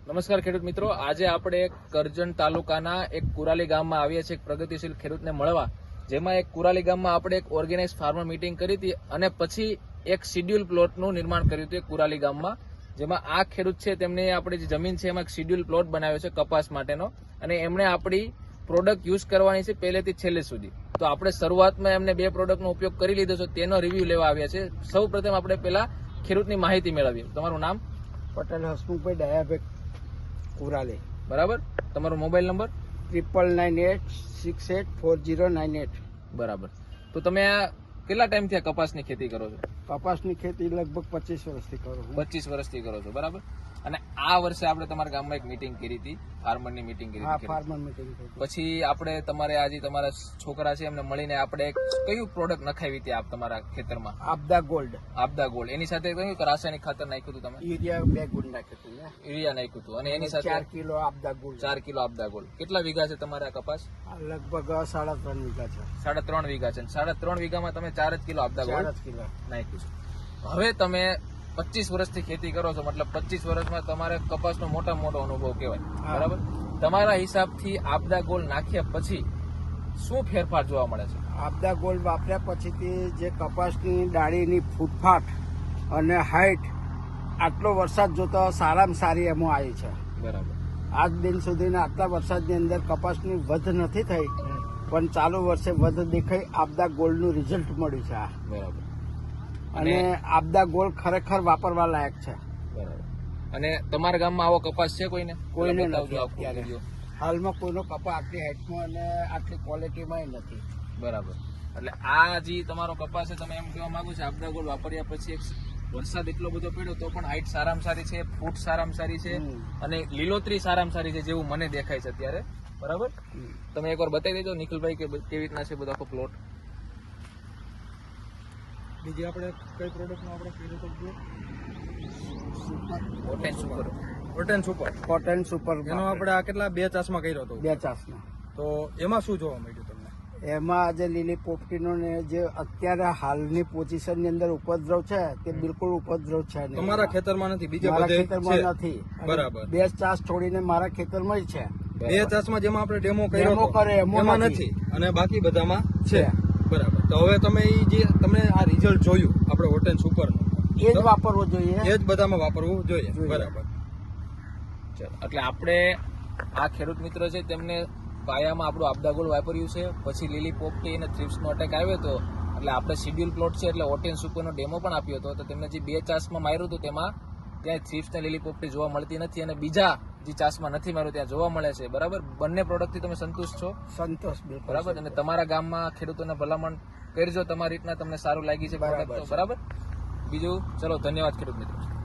નમસ્કાર ખેડૂત મિત્રો, આજે આપણે એક કરજણ તાલુકાના એક કુરાલી ગામમાં આવીએ છીએ એક પ્રગતિશીલ ખેડૂતને મળવા, જેમાં એક કુરાલી ગામમાં આપણે એક ઓર્ગેનાઇઝ ફાર્મર મીટિંગ કરી હતી અને પછી એક શિડ્યુલ પ્લોટનું નિર્માણ કર્યું હતું કુરાલી ગામમાં, જેમાં આ ખેડૂત છે તેમને આપણી જે જમીન છે એમાં એક શિડ્યુલ પ્લોટ બનાવ્યો છે કપાસ માટેનો, અને એમણે આપણી પ્રોડક્ટ યુઝ કરવાની છે પહેલેથી છેલ્લે સુધી. તો આપણે શરૂઆતમાં એમને બે પ્રોડક્ટનો ઉપયોગ કરી લીધો છે, તેનો રિવ્યુ લેવા આવ્યા છે. સૌ પ્રથમ આપણે પહેલા ખેડૂતની માહિતી મેળવીએ. તમારું નામ? પટેલ હસમુખભાઈ ડાયાભાઈ કુરાલી. બરાબર. તમારો મોબાઈલ નંબર? 9998684098. બરાબર. તો તમે આ કેટલા ટાઈમથી આ કપાસની ખેતી કરો છો? કપાસની ખેતી લગભગ 25 વર્ષથી કરું છું. 25 વર્ષથી કરો છો, બરાબર. અને આ વર્ષે આપણે તમારા ગામમાં એક મીટિંગ કરી હતી, ફાર્મરની મીટિંગ કરી હા, હતી. ફાર્મર મીટિંગ કરી. પછી આપણે તમારે આજે તમારા છોકરા છે એમને મળીને આપણે એક કયું પ્રોડક્ટ નખાવી હતી આપ તમારા ખેતરમાં? આપદા ગોલ્ડ. આપદા ગોલ્ડ. એની સાથે કયું રાસાયણિક ખાતર નાખ્યું હતું તમે? યુરિયા 2 ગુણ નાખ્યું હતું. યુરિયા નાખ્યું હતું. અને એની સાથે 4 કિલો આપદા ગોલ્ડ. 4 કિલો આપદા ગોલ્ડ. કેટલા વીઘા છે તમારે આ કપાસ? લગભગ 3.5 વીઘા છે. 3.5 વીઘા છે. 3.5 વીઘામાં તમે 4 કિલો આપદા ગોલ્ડ 4 કિલો નાખ્યું છે. હવે તમે 25 વર્ષથી ખેતી કરો છો, મતલબ 25 વર્ષમાં તમારે કપાસનો મોટો અનુભવ કહેવાય, બરાબર. તમારા હિસાબથી આપદા ગોલ્ડ નાખ્યા પછી શું ફેરફાર જોવા મળે છે? આપદા ગોલ્ડ વાપર્યા પછીથી જે કપાસની ડાળીની ફૂટફાટ અને હાઈટ આટલો વરસાદ જોતો સારામાં સારી એમાં આવી છે. બરાબર. આજ દિન સુધીના આટલા વરસાદની અંદર કપાસની વધ નથી થઈ, પણ ચાલુ વર્ષે વધ દેખાઈ આપદા ગોલ્ડનું રિઝલ્ટ મળ્યું છે. બરાબર. અને આપદા ગોલ્ડ ખરેખર વાપરવા લાયક છે. બરાબર. અને તમારા ગામમાં આવો કપાસ છે કોઈને? કોઈને બતાવજો નથી આખો અત્યારે. વિડીયો. હાલમાં કોઈનો કપા આટલી હાઈટમાં અને આટલી ક્વોલિટીમાં નથી. બરાબર. એટલે આ જે તમારો કપાસ છે, તમે એમ કહેવા માંગો છો આપદા ગોલ્ડ વાપર્યા પછી એક વરસાદ એટલો બધો પડ્યો તો પણ હાઈટ સારામાં સારી છે, ફૂટ સારામાં સારી છે, અને લીલોતરી સારામાં સારી છે, જેવું મને દેખાય છે અત્યારે. બરાબર. તમે એકવાર બતાવી દેજો નિખિલભાઈ કે કેવી રીતના છે બધો આખો પ્લોટ. બીજી આપણે કઈ પ્રોડક્ટનો આપણે કર્યો તો કોટન સુપર એનો આપણે આ કેટલા 2 ચાસમાં કર્યો હતો? 2 ચાસમાં. તો એમાં શું જોવા મળ્યું તમને? એમાં જે લીલી પોપટીનો ને જે અત્યારે હાલની પોઝિશનની અંદર ઉપદ્રવ છે તે બિલકુલ ઉપદ્રવ છે નહીં. તમારા ખેતરમાં નથી, બીજા મારા બધે ખેતરમાં છે. નથી. બરાબર. 2 ચાસ છોડીને મારા ખેતરમાં જ છે. 2 ચાસમાં જેમાં આપણે ડેમો કર્યો ડેમો હતો, કર્યો એમાં નથી, અને બાકી બધામાં છે. છે. બરાબર. તો હવે તમે જે તમને આ રિઝલ્ટ જોયું આપણે હોટેલ સુપરનું, એ જ વાપરવું જોઈએ. એ જ બધામાં વાપરવું જોઈએ. બરાબર. એટલે આપણે આ ખેડૂત મિત્ર છે તેમને પાયામાં આપણું આપદા ગોલ્ડ વાપર્યું છે, પછી લીલી પોપટી અને થ્રિપ્સનો અટેક આવ્યો હતો, એટલે આપણે શિડ્યુલ પ્લોટ છે એટલે ઓટેન સુપરનો ડેમો પણ આપ્યો હતો. તો તેમને જે 2 ચાસમાં માર્યું હતું તેમાં ત્યાં થ્રિપ્સ ને લીલી પોપટી જોવા મળતી નથી, અને બીજા જે ચાસમાં નથી માર્યું ત્યાં જોવા મળે છે. બરાબર. બંને પ્રોડક્ટથી તમે સંતુષ્ટ છો? સંતોષ બિલકુલ. બરાબર. અને તમારા ગામમાં ખેડૂતોને ભલામણ કરજો તમારી રીતના, તમને સારું લાગી છે પ્રોડક્ટ તો. બરાબર. બીજું ચલો, ધન્યવાદ ખેડૂત મિત્રો.